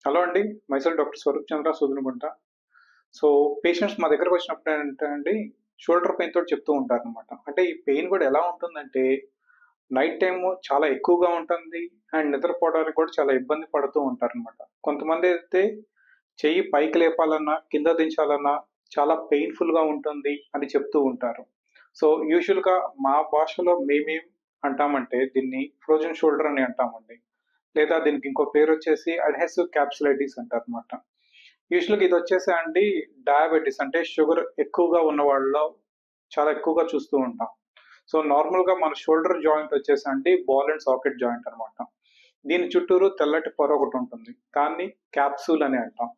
Hello అండి. Myself doctor Swaroop చంద్ర Sudanagunta. So, patients మా దగ్గరకొచ్చినప్పుడు ఏంటంటే అండి, షోల్డర్ పెయిన్‌తోటి చెప్తూ ఉంటారనమాట. అంటే ఈ పెయిన్ గూడా ఎలా ఉంటుందంటే, నైట్ టైము చాలా ఎక్కువగా ఉంటుంది. అండ్ నిద్రపోవడానికి కూడా చాలా ఇబ్బంది పడుతూ ఉంటారనమాట. కొంతమందైతే చెయ్యి పైకి లేపాలన్నా, కింద దించాలన్నా చాలా పెయిన్‌ఫుల్‌గా ఉంటుంది అని చెప్తూ ఉంటారు. సో, యూజువల్‌గా మా భాషలో మేమేం అంటామంటే దీన్ని ఫ్రోజన్ షోల్డర్ అని అంటామండి. లేదా దీనికి ఇంకో పేరొచ్చేసి అడ్హెసివ్ క్యాప్సులైటిస్ అంటారనమాట. యూజువల్‌గా ఇదొచ్చేసి అండి డయాబెటిస్ అంటే షుగర్ ఎక్కువగా ఉన్న వాళ్ళలో చాలా ఎక్కువగా చూస్తూ ఉంటాం. సో, నార్మల్‌గా మన షోల్డర్ జాయింట్ వచ్చేసి అండి బాల్ అండ్ సాకెట్ జాయింట్ అనమాట. దీని చుట్టూరు తెల్లటి పొర ఒకటుంటుంది. దాన్ని క్యాప్సూల్ అని అంటాం.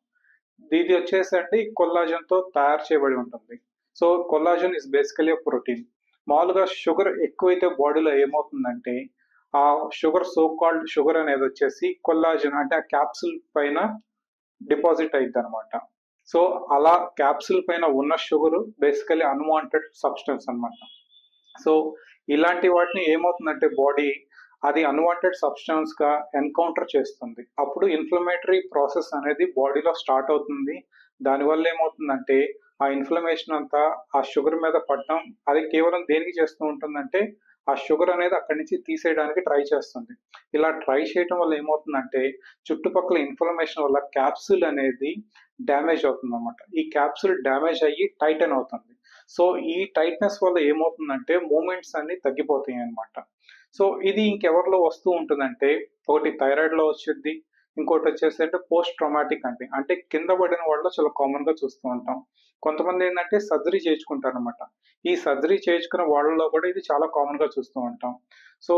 ఇది వచ్చేసి అండి కొల్లాజెన్‌తో తయారు చేయబడి ఉంటుంది. So, collagen is basically a protein. మామూలుగా షుగర్ ఎక్కువైతే బాడీలో ఏమవుతుందంటే, ఆ షుగర్ సో కాల్డ్ షుగర్ అనేదొచ్చేసి కొల్లాజెన్ అంటే ఆ క్యాప్సూల్ పైన డిపాజిట్ అయిద్దనమాట. సో, అలా క్యాప్సూల్ పైన ఉన్న షుగరు బేసికల్లీ అన్‌వాంటెడ్ సబ్‌స్టెన్స్ అనమాట. సో, ఇలాంటి వాటిని ఏమవుతుందంటే బాడీ అది అన్‌వాంటెడ్ సబ్‌స్టెన్స్‌గా ఎన్‌కౌంటర్ చేస్తుంది. అప్పుడు ఇన్‌ఫ్లమేటరీ ప్రాసెస్ అనేది బాడీలో స్టార్ట్ అవుతుంది. దానివల్ల ఏమవుతుందంటే, ఆ ఇన్‌ఫ్లమేషన్ అంతా ఆ షుగర్ మీద పడటం, అది కేవలం దేనికి చేస్తూ ఉంటుందంటే, ఆ షుగర్ అనేది అక్కడి నుంచి తీసేయడానికి ట్రై చేస్తుంది. ఇలా ట్రై చేయటం వల్ల ఏమవుతుందంటే, చుట్టుపక్కల ఇన్‌ఫ్లమేషన్ వల్ల క్యాప్సూల్ అనేది డ్యామేజ్ అవుతుందన్నమాట. ఈ క్యాప్సూల్ డ్యామేజ్ అయ్యి టైటన్ అవుతుంది. సో, ఈ టైట్‌నెస్ వల్ల ఏమవుతుందంటే మూవ్‌మెంట్స్ అన్నీ తగ్గిపోతాయన్నమాట. సో, ఇది ఇంకెవరిలో వస్తూ ఉంటుందంటే, ఒకటి థైరాయిడ్‌లో వచ్చుద్ది. ఇంకోటొచ్చేసి అంటే పోస్ట్ ట్రామాటిక్ అండి. అంటే కింద పడిన వాళ్ళలో చాలా కామన్‌గా చూస్తూ ఉంటాం. కొంతమందేంటంటే సర్జరీ చేయించుకుంటారనమాట. ఈ సర్జరీ చేయించుకున్న వాళ్ళలో కూడా ఇది చాలా కామన్‌గా చూస్తూ ఉంటాం. సో,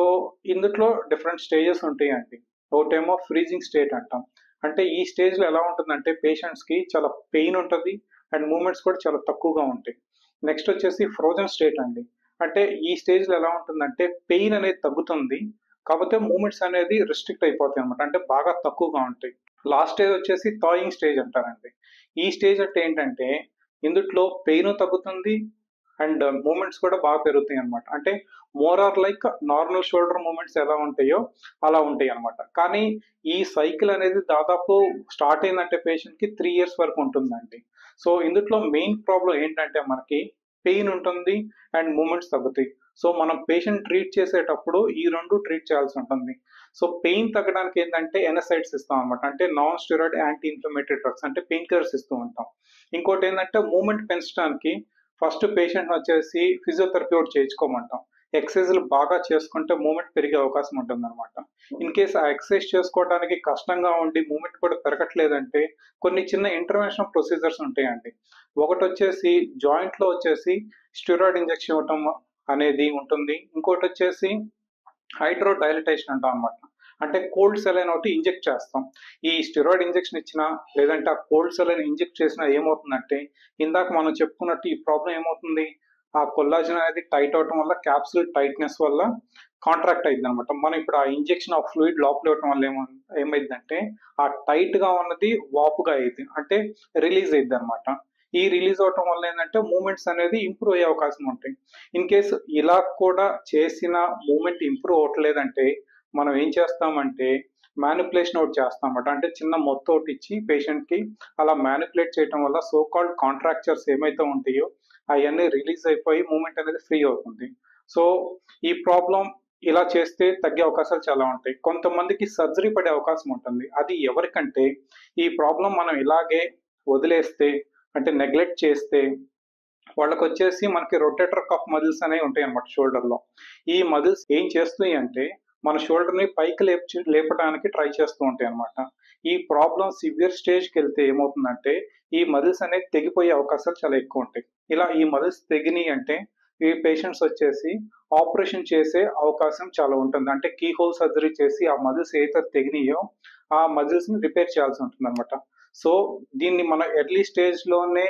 ఇందుట్లో డిఫరెంట్ స్టేజెస్ ఉంటాయండి. ఒకటేమో ఫ్రీజింగ్ స్టేట్ అంటాం. అంటే ఈ స్టేజ్‌లో ఎలా ఉంటుందంటే పేషెంట్స్‌కి చాలా పెయిన్ ఉంటది. అండ్ మూవ్‌మెంట్స్ కూడా చాలా తక్కువగా ఉంటాయి. నెక్స్ట్ వచ్చేసి ఫ్రోజన్ స్టేట్ అండి. అంటే ఈ స్టేజ్‌లో ఎలా ఉంటుందంటే పెయిన్ అనేది తగ్గుతుంది. కాపోతే మూవ్‌మెంట్స్ అనేది రిస్ట్రిక్ట్ అయిపోతాయన్నమాట. అంటే బాగా తక్కువగా ఉంటాయి. లాస్ట్ స్టేజ్ వచ్చేసి థాయింగ్ స్టేజ్ అంటారండి. ఈ స్టేజ్ అంటే ఏంటంటే ఇందుట్లో పెయిను తగ్గుతుంది. అండ్ మూవ్‌మెంట్స్ కూడా బాగా పెరుగుతాయన్నమాట. అంటే more or like normal shoulder movements ఎలా ఉంటాయో అలా ఉంటాయన్నమాట. కానీ ఈ సైకిల్ అనేది దాదాపు స్టార్ట్ అయిందంటే పేషెంట్‌కి 3 ఇయర్స్ వరకు ఉంటుందండి. సో, ఇందుట్లో మెయిన్ ప్రాబ్లమ్ ఏంటంటే మనకి పెయిన్ ఉంటుంది అండ్ మూవ్‌మెంట్స్ తగ్గుతాయి. సో, మనం పేషెంట్ ట్రీట్ చేసేటప్పుడు ఈ 2 ట్రీట్ చేయాల్సి ఉంటుంది. సో, పెయిన్ తగ్గడానికి ఏంటంటే ఎనసైడ్స్ ఇస్తామన్నమాట. అంటే non steroid anti inflammatory drugs అంటే పెయిన్ కిల్లర్స్ ఇస్తూ ఉంటాం. ఇంకోటేంటంటే మూవ్‌మెంట్ పెంచడానికి ఫస్ట్ పేషెంట్‌నొచ్చేసి ఫిజియోథెరపీ ఒకటి చేయించుకోమంటాం. ఎక్సర్‌సైజులు బాగా చేసుకుంటే మూవ్‌మెంట్ పెరిగే అవకాశం ఉంటుందన్నమాట. ఇన్ కేస్ ఆ ఎక్సర్‌సైజ్ చేసుకోవడానికి కష్టంగా ఉండి మూవ్‌మెంట్ కూడా పెరగట్లేదంటే కొన్ని చిన్న ఇంటర్వెన్షనల్ ప్రొసీజర్స్ ఉంటాయండి. ఒకటొచ్చేసి జాయింట్‌లో వచ్చేసి స్టెరాయిడ్ ఇంజెక్షన్ ఇవ్వటం అనేది ఉంటుంది. ఇంకోటొచ్చేసి హైడ్రో డైలటేషన్ అంటాం అనమాట. అంటే కోల్డ్ సెలైన్ ఒకటి ఇంజెక్ట్ చేస్తాం. ఈ స్టెరాయిడ్ ఇంజెక్షన్ ఇచ్చినా, లేదంటే ఆ కోల్డ్ సెలైన్ ఇంజెక్ట్ చేసినా ఏమవుతుందంటే, ఇందాక మనం చెప్పుకున్నట్టు ఈ ప్రాబ్లమ్ ఏమవుతుంది? ఆ కొల్లాజెన్ అనేది టైట్ అవ్వటం వల్ల క్యాప్సూల్ టైట్‌నెస్ వల్ల కాంట్రాక్ట్ అయిద్దనమాట. మనం ఇప్పుడు ఆ ఇంజెక్షన్ ఆఫ్ ఫ్లూయిడ్ లోపల ఇవ్వటం వల్ల ఏమైద్దంటే, ఆ టైట్‌గా ఉన్నది వాపుగా అయ్యిద్ది. అంటే రిలీజ్ అయిద్దనమాట. ఈ రిలీజ్ అవ్వటం వల్ల ఏందంటే మూవ్‌మెంట్స్ అనేది ఇంప్రూవ్ అయ్యే అవకాశం ఉంటాయి. ఇన్ కేస్ ఇలా కూడా చేసిన మూవ్‌మెంట్ ఇంప్రూవ్ అవ్వట్లేదంటే, మనం ఏం చేస్తామంటే మానిప్యులేషన్ ఒకటి చేస్తామన్నమాట. అంటే చిన్న మొత్తు ఒకటిచ్చి పేషెంట్‌కి అలా మానిప్యులేట్ చేయటం వల్ల సో కాల్డ్ కాంట్రాక్చర్స్ ఏమైతే ఉంటాయో అయన్నీ రిలీజ్ అయిపోయి మూవ్‌మెంట్ అనేది ఫ్రీ అవుతుంది. సో, ఈ ప్రాబ్లమ్ ఇలా చేస్తే తగ్గే అవకాశాలు చాలా ఉంటాయి. కొంతమందికి సర్జరీ పడే అవకాశం ఉంటుంది. అది ఎవరికంటే ఈ ప్రాబ్లమ్ మనం ఇలాగే వదిలేస్తే అంటే నెగ్లెక్ట్ చేస్తే వాళ్ళకొచ్చేసి మనకి రొటేటర్ కఫ్ మజిల్స్ అనేవి ఉంటాయన్నమాట షోల్డర్‌లో. ఈ మజిల్స్ ఏం చేస్తాయి అంటే, మన షోల్డర్‌ని పైకి లేపడానికి ట్రై చేస్తూ ఉంటాయన్నమాట. ఈ ప్రాబ్లమ్ సివియర్ స్టేజ్‌కెళ్తే ఏమవుతుందంటే, ఈ మజిల్స్ అనేవి తెగిపోయే అవకాశాలు చాలా ఎక్కువుంటాయి. ఇలా ఈ మజిల్స్ తెగినియి అంటే, ఈ పేషెంట్స్ వచ్చేసి ఆపరేషన్ చేసే అవకాశం చాలా ఉంటుంది. అంటే కీ హోల్ సర్జరీ చేసి ఆ మజిల్స్ ఏదైతే తెగినియో, ఆ మజిల్స్‌ని రిపేర్ చేయాల్సి ఉంటుందన్నమాట. సో, దీన్ని మనం ఎర్లీ స్టేజ్‌లోనే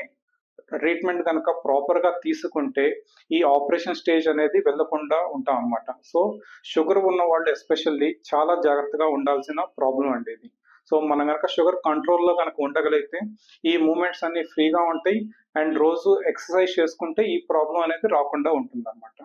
ట్రీట్మెంట్ గనక ప్రాపర్‌గా తీసుకుంటే, ఈ ఆపరేషన్ స్టేజ్ అనేది వెళ్ళకుండా ఉంటామనమాట. సో, షుగర్ ఉన్నవాళ్ళు ఎస్పెషల్లీ చాలా జాగ్రత్తగా ఉండాల్సిన ప్రాబ్లమ్ అండి ఇది. సో, మనం గనక షుగర్ కంట్రోల్‌లో గనక ఉండగలిగితే, ఈ మూవ్‌మెంట్స్ అన్నీ ఫ్రీగా ఉంటాయి. అండ్ రోజు ఎక్సర్‌సైజ్ చేసుకుంటే ఈ ప్రాబ్లమ్ అనేది రాకుండా ఉంటుందనమాట.